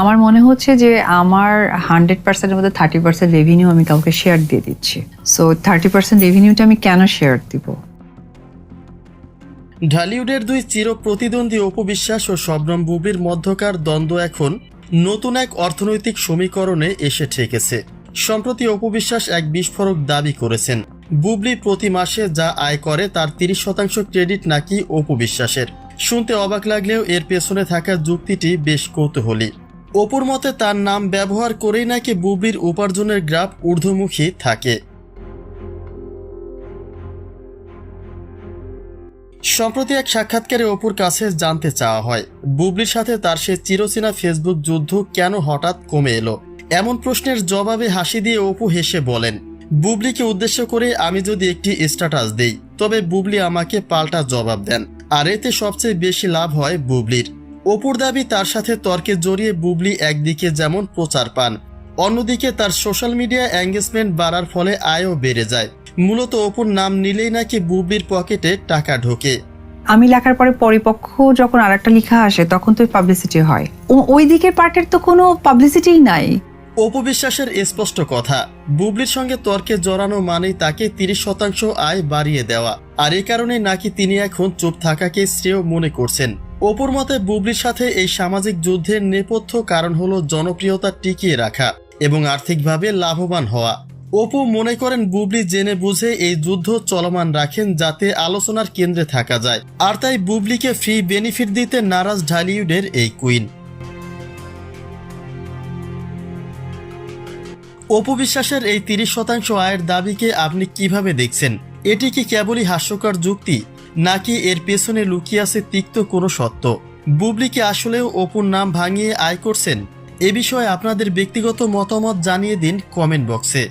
আমার মনে হচ্ছে যে আমার 100%-এর মধ্যে 30% রেভিনিউ আমি কাউকে শেয়ার দিয়ে দিচ্ছি। সো 30% রেভিনিউটা আমি কেন শেয়ার দিব? ঢালিউডের দুই চির প্রতিদ্বন্দ্বী অপু বিশ্বাস ও শবনম বুবলির মধ্যকার দ্বন্দ্ব এখন নতুন এক অর্থনৈতিক সমীকরণে এসে ঠেকেছে। সম্প্রতি অপু বিশ্বাস এক বিস্ফোরক দাবি করেছেন, বুবলি প্রতি মাসে যা আয় করে তার 30% ক্রেডিট নাকি অপু বিশ্বাসের। শুনতে অবাক লাগলেও এর পেছনে থাকা যুক্তিটি বেশ কৌতূহলী। অপুর মতে তার নাম ব্যবহার করেই নাকি বুবলির উপার্জনের গ্রাফ ঊর্ধ্বমুখী থাকে। সম্প্রতি এক সাক্ষাৎকারে অপুর কাছে জানতে চাওয়া হয়, বুবলির সাথে তার সে চিরচেনা ফেসবুক যুদ্ধ কেন হঠাৎ কমে এলো। এমন প্রশ্নের জবাবে হাসি দিয়ে অপু হেসে বলেন, বুবলিকে উদ্দেশ্য করে আমি যদি একটি স্ট্যাটাস দেই তবে বুবলি আমাকে পাল্টা জবাব দেন, আর এতে সবচেয়ে বেশি লাভ হয় বুবলির। অপুর দাবি, তার সাথে তর্কে জড়িয়ে বুবলি একদিকে যেমন প্রচার পান, অন্যদিকে তার সোশ্যাল মিডিয়া এঙ্গেজমেন্ট বাড়ার ফলে আয়ও বেড়ে যায়। মূলত অপুর নাম নিলেই নাকি বুবলির পকেটে টাকা ঢোকে। আমি লেখার পরে পরিপক্ষ যখন আরেকটা লেখা আসে তখন তো পাবলিসিটি হয়, ওই দিকের পার্টের তো কোনো পাবলিসিটিই নাই। অপু বিশ্বাসের স্পষ্ট কথা, বুবলির সঙ্গে তর্কে জড়ানো মানেই তাকে 30% আয় বাড়িয়ে দেওয়া, আর এ কারণে নাকি তিনি এখন চুপ থাকাকে শ্রেয় মনে করছেন। অপুর মতে বুবলির সাথে এই সামাজিক যুদ্ধের নেপথ্য কারণ হলো জনপ্রিয়তা টিকিয়ে রাখা এবং আর্থিকভাবে লাভবান হওয়া। অপু মনে করেন বুবলি জেনে বুঝে এই যুদ্ধ চলমান রাখেন যাতে আলোচনার কেন্দ্রে থাকা যায়, আর তাই বুবলিকে ফ্রি বেনিফিট দিতে নারাজ ঢালিউডের এই কুইন। অপু বিশ্বাসের এই 30% আয়ের দাবিকে আপনি কিভাবে দেখছেন? এটি কি কেবলই হাস্যকর যুক্তি, নাকি এর পেছনে লুকিয়ে আছে তিক্ত কোনো সত্য? বুবলি কি আসলেও অপুর নাম ভাঙিয়ে আয় করছেন? এ বিষয়ে আপনাদের ব্যক্তিগত মতামত জানিয়ে দিন কমেন্ট বক্সে।